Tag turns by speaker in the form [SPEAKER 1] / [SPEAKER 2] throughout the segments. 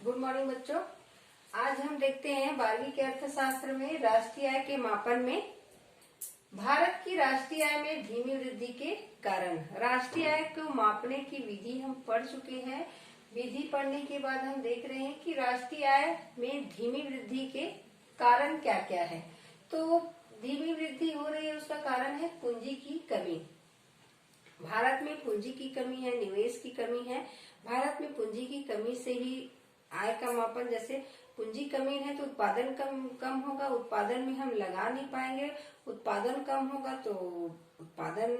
[SPEAKER 1] Good morning बच्चों। आज हम देखते हैं 12वीं के अर्थशास्त्र में राष्ट्रीय आय के मापन में भारत की राष्ट्रीय आय में धीमी वृद्धि के कारण। राष्ट्रीय आय को मापने की विधि हम पढ़ चुके हैं। विधि पढ़ने के बाद हम देख रहे हैं कि राष्ट्रीय आय में धीमी वृद्धि के कारण क्या क्या है। तो धीमी वृद्धि हो रही है, उसका कारण है पूंजी की कमी। भारत में पूंजी की कमी है, निवेश की कमी है। भारत में पूंजी की कमी से ही आय का मापन, जैसे पूंजी कमी है तो उत्पादन कम होगा, उत्पादन में हम लगा नहीं पाएंगे, उत्पादन कम होगा तो उत्पादन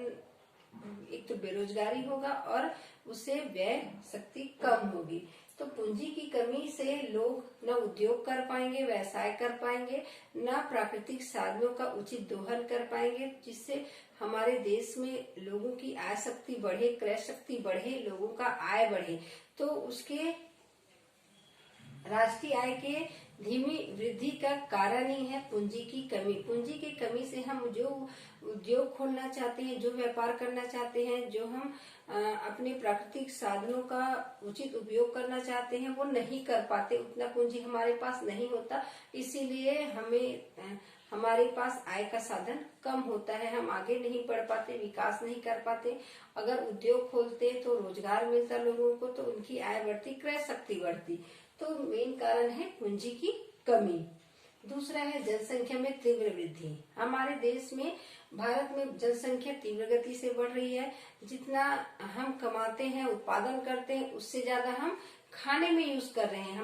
[SPEAKER 1] एक तो बेरोजगारी होगा और उससे व्यय शक्ति कम होगी। तो पूंजी की कमी से लोग न उद्योग कर पाएंगे, व्यवसाय कर पाएंगे, न प्राकृतिक साधनों का उचित दोहन कर पाएंगे, जिससे हमारे देश में लोगों की आय शक्ति बढ़े, क्रय शक्ति बढ़े, लोगों का आय बढ़े। तो उसके राष्ट्रीय आय के धीमी वृद्धि का कारण ही है पूंजी की कमी। पूंजी की कमी से हम जो उद्योग खोलना चाहते हैं, जो व्यापार करना चाहते हैं, जो हम अपने प्राकृतिक साधनों का उचित उपयोग करना चाहते हैं, वो नहीं कर पाते। उतना पूंजी हमारे पास नहीं होता, इसीलिए हमारे पास आय का साधन कम होता है। हम आगे नहीं बढ़ पाते, विकास नहीं कर पाते। अगर उद्योग खोलते तो रोजगार मिलता लोगों को, तो उनकी आय बढ़ती, क्रय शक्ति बढ़ती। तो मेन कारण है पूंजी की कमी। दूसरा है जनसंख्या में तीव्र वृद्धि। हमारे देश में, भारत में जनसंख्या तीव्र गति से बढ़ रही है। जितना हम कमाते हैं, उत्पादन करते हैं, उससे ज्यादा हम खाने में यूज कर रहे हैं।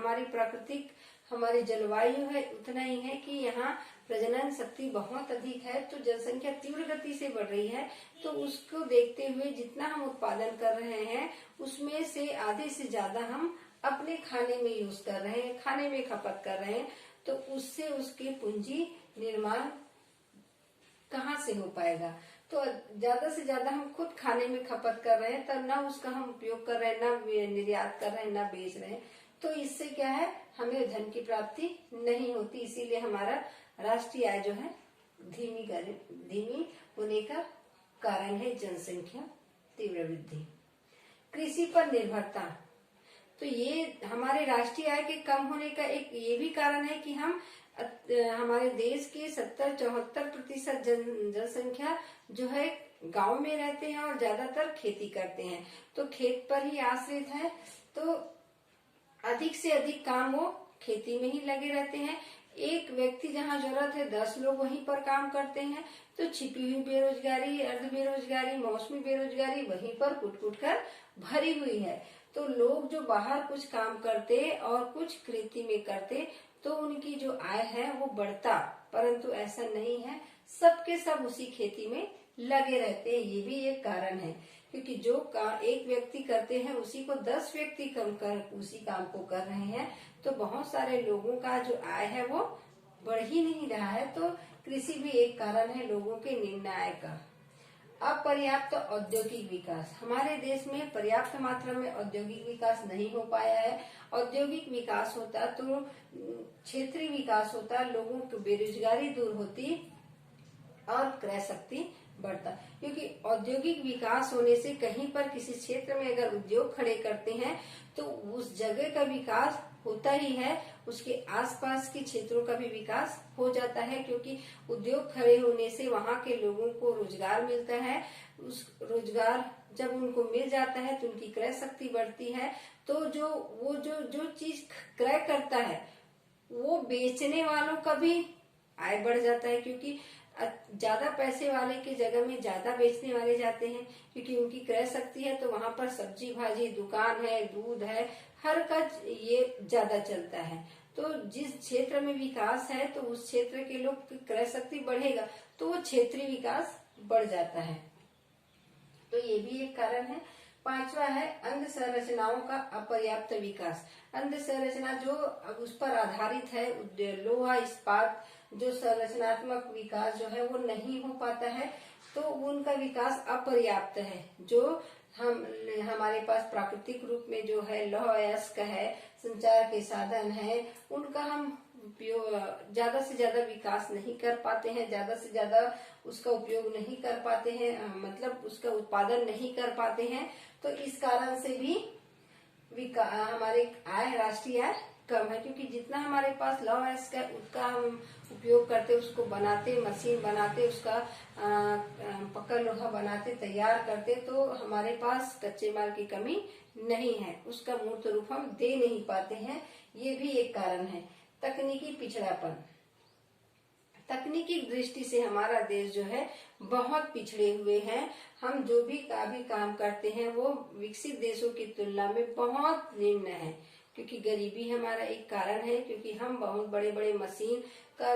[SPEAKER 1] हमारी जलवायु है उतना ही है कि यहाँ प्रजनन शक्ति बहुत अधिक है, तो जनसंख्या तीव्र गति से बढ़ रही है। तो उसको देखते हुए जितना हम उत्पादन कर रहे हैं, उसमें से आधे से ज्यादा हम अपने खाने में यूज कर रहे हैं, खाने में खपत कर रहे हैं। तो उससे उसके पूंजी निर्माण कहाँ से हो पाएगा। तो ज्यादा से ज्यादा हम खुद खाने में खपत कर रहे हैं, तब ना उसका हम उपयोग कर रहे हैं, ना निर्यात कर रहे हैं, ना बेच रहे हैं। तो इससे क्या है, हमें धन की प्राप्ति नहीं होती। इसीलिए हमारा राष्ट्रीय आय जो है धीमी होने का कारण है जनसंख्या तीव्र वृद्धि। कृषि पर निर्भरता, तो ये हमारे राष्ट्रीय आय के कम होने का एक ये भी कारण है कि हमारे देश के 70-74% जनसंख्या जो है गांव में रहते हैं और ज्यादातर खेती करते हैं, तो खेत पर ही आश्रित है। तो अधिक से अधिक काम वो खेती में ही लगे रहते हैं। एक व्यक्ति जहाँ जरूरत है 10 लोग वहीं पर काम करते हैं। तो छिपी हुई बेरोजगारी, अर्ध बेरोजगारी, मौसमी बेरोजगारी वहीं पर कुट कर भरी हुई है। तो लोग जो बाहर कुछ काम करते और कुछ खेती में करते, तो उनकी जो आय है वो बढ़ता, परंतु ऐसा नहीं है। सबके सब उसी खेती में लगे रहते हैं। ये भी एक कारण है, क्योंकि जो एक व्यक्ति करते हैं उसी को 10 व्यक्ति कम कर उसी काम को कर रहे हैं। तो बहुत सारे लोगों का जो आय है वो बढ़ ही नहीं रहा है। तो कृषि भी एक कारण है लोगों के निम्न आय का। अपर्याप्त औद्योगिक विकास, हमारे देश में पर्याप्त मात्रा में औद्योगिक विकास नहीं हो पाया है। औद्योगिक विकास होता तो क्षेत्रीय विकास होता, लोगों की बेरोजगारी दूर होती और क्रय शक्ति बढ़ता। क्योंकि औद्योगिक विकास होने से कहीं पर किसी क्षेत्र में अगर उद्योग खड़े करते हैं तो उस जगह का विकास होता ही है, उसके आसपास के क्षेत्रों का भी विकास हो जाता है। क्योंकि उद्योग खड़े होने से वहाँ के लोगों को रोजगार मिलता है। उस रोजगार जब उनको मिल जाता है तो उनकी क्रय शक्ति बढ़ती है। तो जो चीज क्रय करता है वो बेचने वालों का भी आय बढ़ जाता है, क्योंकि ज्यादा पैसे वाले की जगह में ज्यादा बेचने वाले जाते हैं, क्योंकि उनकी क्रय शक्ति है। तो वहां पर सब्जी भाजी दुकान है, दूध है, हर का ये ज्यादा चलता है। तो जिस क्षेत्र में विकास है तो उस क्षेत्र के लोग की क्रय शक्ति बढ़ेगा, तो वो क्षेत्रीय विकास बढ़ जाता है। तो ये भी एक कारण है। 5वां है अंग संरचनाओं का अपर्याप्त विकास। अंग संरचना जो उस पर आधारित है, लोहा इस्पात, जो संरचनात्मक विकास जो है वो नहीं हो पाता है, तो उनका विकास अपर्याप्त है। जो हमारे पास प्राकृतिक रूप में जो है लौह अयस्क है, संचार के साधन है, उनका हम ज्यादा से ज्यादा विकास नहीं कर पाते हैं, ज्यादा से ज्यादा उसका उपयोग नहीं कर पाते हैं, मतलब उसका उत्पादन नहीं कर पाते हैं। तो इस कारण से भी हमारे आय, राष्ट्रीय आय कम है, क्योंकि जितना हमारे पास लौह अयस्क है उसका हम उपयोग करते, उसको बनाते, मशीन बनाते, उसका पक्का लोहा बनाते, तैयार करते, तो हमारे पास कच्चे माल की कमी नहीं है, उसका मूर्त रूप हम दे नहीं पाते हैं। ये भी एक कारण है। तकनीकी पिछड़ापन, तकनीकी दृष्टि से हमारा देश जो है बहुत पिछड़े हुए हैं। हम जो भी काम करते हैं वो विकसित देशों की तुलना में बहुत निम्न है, क्योंकि गरीबी हमारा एक कारण है, क्योंकि हम बहुत बड़े बड़े मशीन का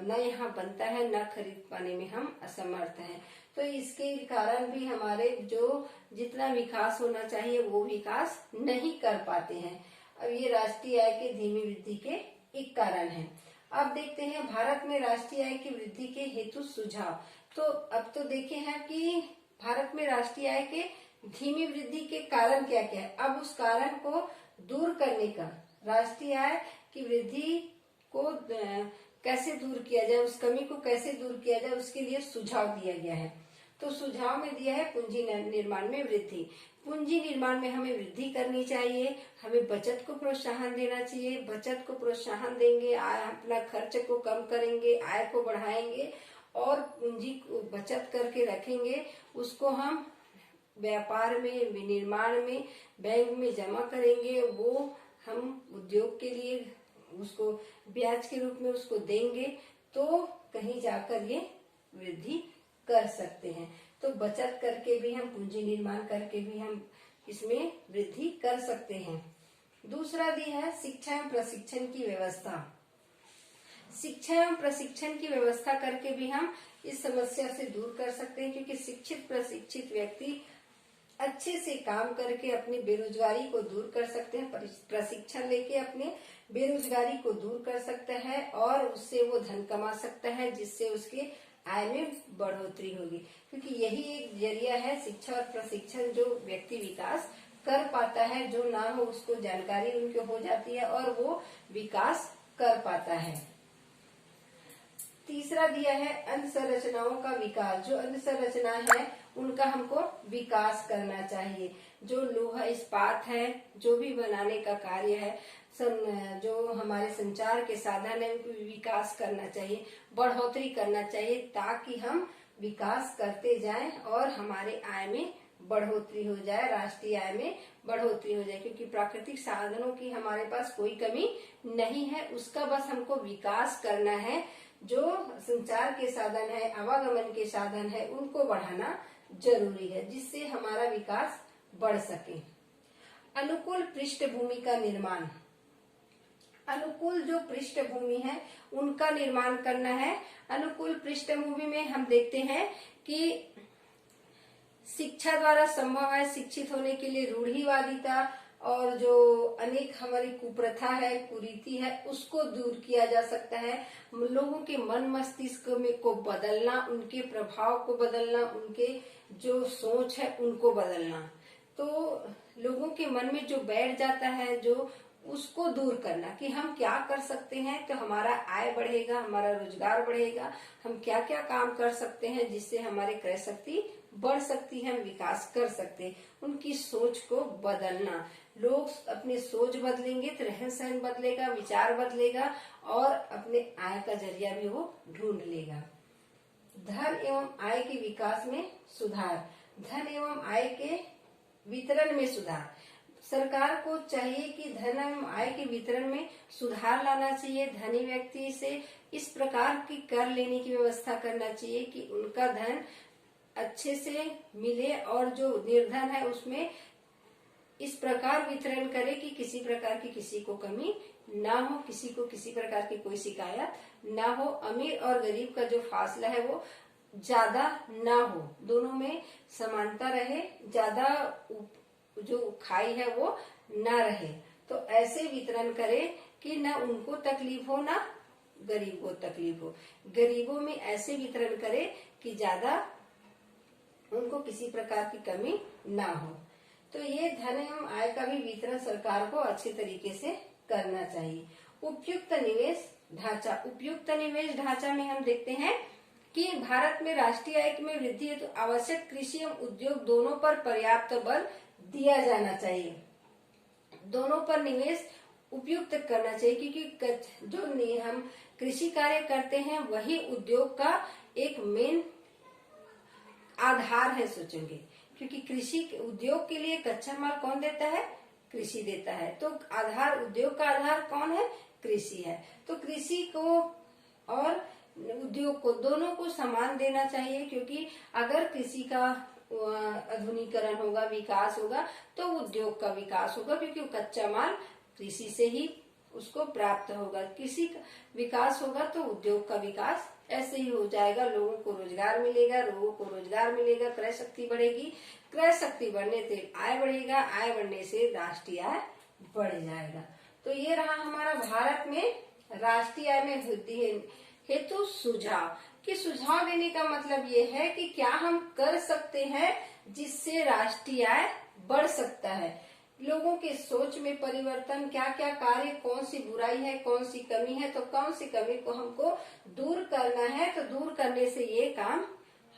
[SPEAKER 1] न यहाँ बनता है, न खरीद पाने में हम असमर्थ हैं। तो इसके कारण भी हमारे जो जितना विकास होना चाहिए वो विकास नहीं कर पाते हैं। अब ये राष्ट्रीय आय के धीमी वृद्धि के एक कारण है। अब देखते हैं भारत में राष्ट्रीय आय की वृद्धि के हेतु सुझाव। तो अब तो देखे हैं कि भारत में राष्ट्रीय आय के धीमी वृद्धि के कारण क्या क्या है। अब उस कारण को दूर करने का, राष्ट्रीय आय की वृद्धि को कैसे दूर किया जाए, उस कमी को कैसे दूर किया जाए, उसके लिए सुझाव दिया गया है। तो सुझाव में दिया है पूंजी निर्माण में वृद्धि। पूंजी निर्माण में हमें वृद्धि करनी चाहिए, हमें बचत को प्रोत्साहन देना चाहिए। बचत को प्रोत्साहन देंगे, अपना खर्च को कम करेंगे, आय को बढ़ाएंगे और पूंजी को बचत करके रखेंगे, उसको हम व्यापार में, विनिर्माण में, बैंक में जमा करेंगे। वो हम उद्योग के लिए उसको ब्याज के रूप में उसको देंगे, तो कहीं जाकर ये वृद्धि कर सकते हैं। तो बचत करके भी हम, पूंजी निर्माण करके भी हम इसमें वृद्धि कर सकते हैं। दूसरा दिया है शिक्षा एवं प्रशिक्षण की व्यवस्था। शिक्षा एवं प्रशिक्षण की व्यवस्था करके भी हम इस समस्या से दूर कर सकते हैं, क्योंकि शिक्षित प्रशिक्षित व्यक्ति अच्छे से काम करके अपनी बेरोजगारी को दूर कर सकते हैं। प्रशिक्षण लेके अपने बेरोजगारी को दूर कर सकता है और उससे वो धन कमा सकता है, जिससे उसके आय में बढ़ोतरी होगी, क्योंकि यही एक जरिया है शिक्षा और प्रशिक्षण, जो व्यक्ति विकास कर पाता है। जो ना हो उसको जानकारी उनको हो जाती है और वो विकास कर पाता है। तीसरा दिया है अंधसंरचनाओं का विकास। जो अंधसंरचना है उनका हमको विकास करना चाहिए। जो लोहा इस्पात है, जो भी बनाने का कार्य है, जो हमारे संचार के साधन है, उनको विकास करना चाहिए, बढ़ोतरी करना चाहिए, ताकि हम विकास करते जाएं और हमारे आय में बढ़ोतरी हो जाए, राष्ट्रीय आय में बढ़ोतरी हो जाए। क्योंकि प्राकृतिक साधनों की हमारे पास कोई कमी नहीं है, उसका बस हमको विकास करना है। जो संचार के साधन है, आवागमन के साधन है, उनको बढ़ाना जरूरी है, जिससे हमारा विकास बढ़ सके। अनुकूल पृष्ठभूमि का निर्माण, अनुकूल जो पृष्ठभूमि है उनका निर्माण करना है। अनुकूल पृष्ठभूमि में हम देखते हैं कि शिक्षा द्वारा संभव है शिक्षित होने के लिए रूढ़िवादिता और जो अनेक हमारी कुप्रथा है, कुरीति है, उसको दूर किया जा सकता है। लोगों के मन मस्तिष्क में को बदलना, उनके प्रभाव को बदलना, उनके जो सोच है उनको बदलना। तो लोगों के मन में जो बैठ जाता है, जो उसको दूर करना कि हम क्या कर सकते हैं तो हमारा आय बढ़ेगा, हमारा रोजगार बढ़ेगा, हम क्या क्या काम कर सकते हैं जिससे हमारी क्रय शक्ति बढ़ सकती है, हम विकास कर सकते हैं। उनकी सोच को बदलना, लोग अपनी सोच बदलेंगे तो रहन सहन बदलेगा, विचार बदलेगा और अपने आय का जरिया भी वो ढूंढ लेगा। धन एवं आय के विकास में सुधार, धन एवं आय के वितरण में सुधार। सरकार को चाहिए कि धन एवं आय के वितरण में सुधार लाना चाहिए। धनी व्यक्ति से इस प्रकार की कर लेने की व्यवस्था करना चाहिए कि उनका धन अच्छे से मिले और जो निर्धन है उसमें इस प्रकार वितरण करे कि किसी प्रकार की किसी को कमी ना हो, किसी को किसी प्रकार की कोई शिकायत ना हो। अमीर और गरीब का जो फासला है वो ज्यादा ना हो, दोनों में समानता रहे, ज्यादा जो खाई है वो ना रहे। तो ऐसे वितरण करे कि ना उनको तकलीफ हो ना गरीब को तकलीफ हो। गरीबों में ऐसे वितरण करे कि ज्यादा उनको किसी प्रकार की कमी ना हो। तो ये धन एवं आय का भी वितरण सरकार को अच्छे तरीके से करना चाहिए। उपयुक्त निवेश ढांचा, उपयुक्त निवेश ढांचा में हम देखते हैं कि भारत में राष्ट्रीय आय में वृद्धि है तो आवश्यक कृषि एवं उद्योग दोनों पर पर्याप्त बल दिया जाना चाहिए। दोनों पर निवेश उपयुक्त करना चाहिए, क्योंकि जो हम कृषि कार्य करते हैं वही उद्योग का एक मेन आधार है सोचेंगे, क्योंकि कृषि उद्योग के लिए कच्चा माल कौन देता है? कृषि देता है। तो आधार, उद्योग का आधार कौन है? कृषि है। तो कृषि को और उद्योग को दोनों को समान देना चाहिए, क्योंकि अगर कृषि का आधुनिकीकरण होगा, विकास होगा, तो उद्योग का विकास होगा, क्योंकि कच्चा माल कृषि से ही उसको प्राप्त होगा। कृषि का विकास होगा तो उद्योग का विकास ऐसे ही हो जाएगा। लोगों को रोजगार मिलेगा, लोगों को रोजगार मिलेगा, क्रय शक्ति बढ़ेगी, क्रय शक्ति बढ़ने से आय बढ़ेगा, आय बढ़ने से राष्ट्रीय आय बढ़ जाएगा। तो ये रहा हमारा भारत में राष्ट्रीय आय में वृद्धि हेतु सुझाव। कि सुझाव देने का मतलब ये है कि क्या हम कर सकते हैं जिससे राष्ट्रीय आय बढ़ सकता है। लोगों के सोच में परिवर्तन, क्या क्या कार्य, कौन सी बुराई है, कौन सी कमी है, तो कौन सी कमी को हमको दूर करना है, तो दूर करने से ये काम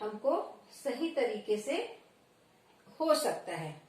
[SPEAKER 1] हमको सही तरीके से हो सकता है।